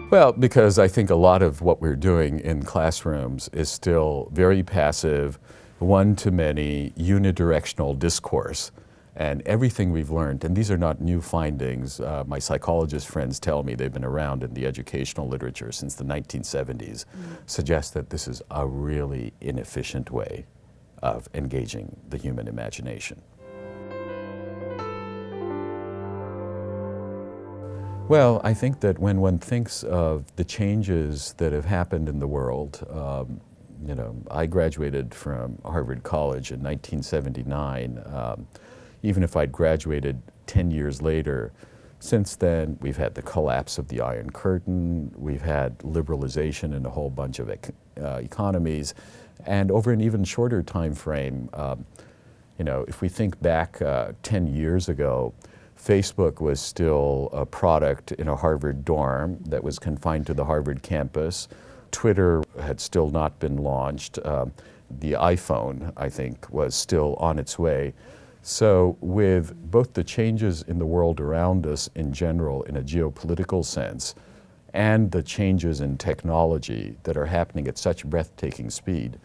Well, because I think a lot of what we're doing in classrooms is still very passive, one-to-many, unidirectional discourse. And everything we've learned, and these are not new findings, my psychologist friends tell me they've been around in the educational literature since the 1970s, suggest that this is a really inefficient way of engaging the human imagination. Well, I think that when one thinks of the changes that have happened in the world, I graduated from Harvard College in 1979. Even if I'd graduated 10 years later, since then we've had the collapse of the Iron Curtain, we've had liberalization in a whole bunch of economies, and over an even shorter time frame, if we think back 10 years ago, Facebook was still a product in a Harvard dorm that was confined to the Harvard campus. Twitter had still not been launched. The iPhone, I think, was still on its way. So with both the changes in the world around us in general, in a geopolitical sense, and the changes in technology that are happening at such breathtaking speed,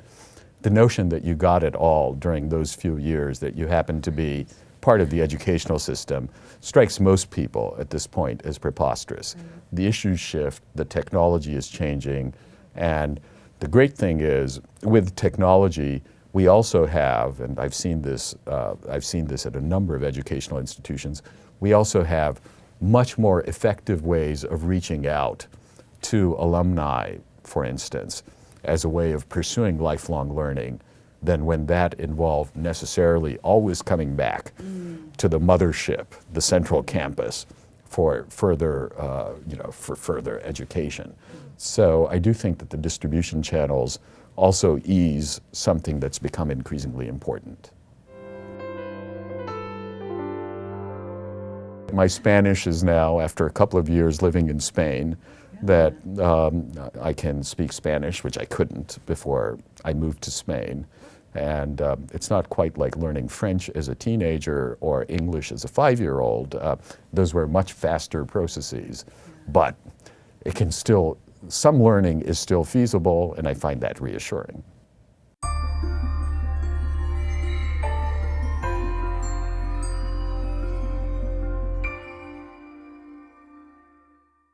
the notion that you got it all during those few years, that you happen to be part of the educational system, strikes most people at this point as preposterous. The issues shift, the technology is changing, and the great thing is, with technology, we also have, and I've seen this at a number of educational institutions, we also have much more effective ways of reaching out to alumni, for instance, as a way of pursuing lifelong learning than when that involved necessarily always coming back to the mothership, the central campus, for further, for further education. So I do think that the distribution channels also ease something that's become increasingly important. My Spanish is now, after a couple of years living in Spain, that I can speak Spanish, which I couldn't before I moved to Spain. And it's not quite like learning French as a teenager or English as a 5-year-old. Those were much faster processes, but it can still, some learning is still feasible, and I find that reassuring.